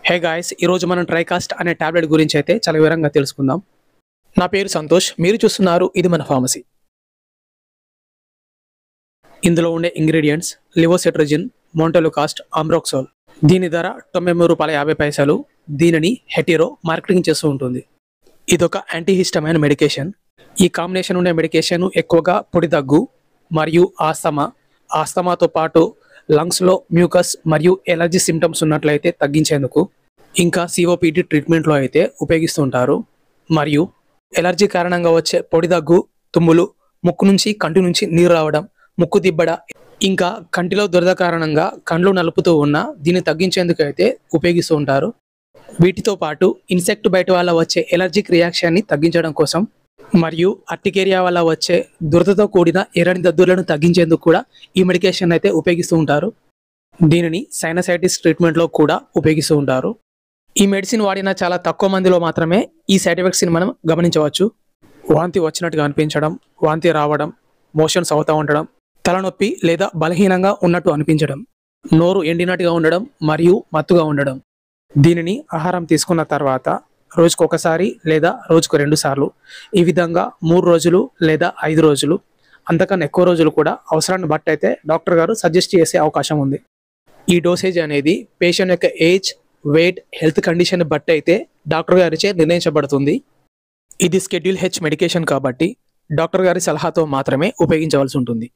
Hey guys, ఈరోజు మనం ట్రైకాస్ట్ అనే టాబ్లెట్ గురించి అయితే చాలా వివరంగా తెలుసుకుందాం. నా పేరు సంతోష్, మీరు చూస్తున్నారు ఇది మన ఫార్మసీ. ఇందులో ఉండే ఇంగ్రీడియంట్స్ లివోసెట్రజిన్, మోంటెలుకాస్ట్, ఆంబ్రోక్సోల్. దీని ధర ₹93.50. దీనిని హెటిరో మార్కెటింగ్ చేస్తూ ఉంటుంది. ఇదొక యాంటీహిస్టమైన్ మెడికేషన్. ఈ కాంబినేషన్ ఉండే మెడికేషన్ ఎక్కువగా పొడి దగ్గు మరియు ఆస్తమాతో పాటు లంగ్స్లో మ్యూకస్ మరియు ఎలర్జీ సిమ్టమ్స్ ఉన్నట్లయితే తగ్గించేందుకు, ఇంకా సిఓపిడి ట్రీట్మెంట్లో అయితే ఉపయోగిస్తుంటారు. మరియు ఎలర్జీ కారణంగా వచ్చే పొడి దగ్గు, తుమ్ములు, ముక్కు నుంచి కంటి నుంచి నీరు రావడం, ముక్కు దిబ్బడ, ఇంకా కంటిలో దురద కారణంగా కండ్లు నలుపుతూ ఉన్న దీన్ని తగ్గించేందుకు అయితే ఉపయోగిస్తూ ఉంటారు. వీటితో పాటు ఇన్సెక్ట్ బైట్ వల్ల వచ్చే ఎలర్జిక్ రియాక్షన్ని తగ్గించడం కోసం మరియు అర్టికేరియా వల్ల వచ్చే దురదతో కూడిన ఎర్రని దద్దులను తగ్గించేందుకు కూడా ఈ మెడికేషన్ అయితే ఉపయోగిస్తూ ఉంటారు. దీనిని సైనసైటిస్ ట్రీట్మెంట్లో కూడా ఉపయోగిస్తూ ఉంటారు. ఈ మెడిసిన్ వాడిన చాలా తక్కువ మందిలో మాత్రమే ఈ సైడ్ ఎఫెక్ట్స్ని మనం గమనించవచ్చు. వాంతి వచ్చినట్టుగా అనిపించడం, వాంతి రావడం, మోషన్స్ అవుతూ ఉండడం, తలనొప్పి లేదా బలహీనంగా ఉన్నట్టు అనిపించడం, నోరు ఎండినట్టుగా ఉండడం మరియు మత్తుగా ఉండడం. దీనిని ఆహారం తీసుకున్న తర్వాత రోజుకు ఒకసారి లేదా రోజుకు 2 సార్లు ఈ విధంగా 3 రోజులు లేదా 5 రోజులు, అంతకన్నా ఎక్కువ రోజులు కూడా అవసరాన్ని బట్టి అయితే డాక్టర్ గారు సజెస్ట్ చేసే అవకాశం ఉంది. ఈ డోసేజ్ అనేది పేషెంట్ యొక్క ఏజ్, వెయిట్, హెల్త్ కండిషన్ బట్టి అయితే డాక్టర్ గారిచే నిర్ణయించబడుతుంది. ఇది షెడ్యూల్ H మెడికేషన్ కాబట్టి డాక్టర్ గారి సలహాతో మాత్రమే ఉపయోగించవలసి ఉంటుంది.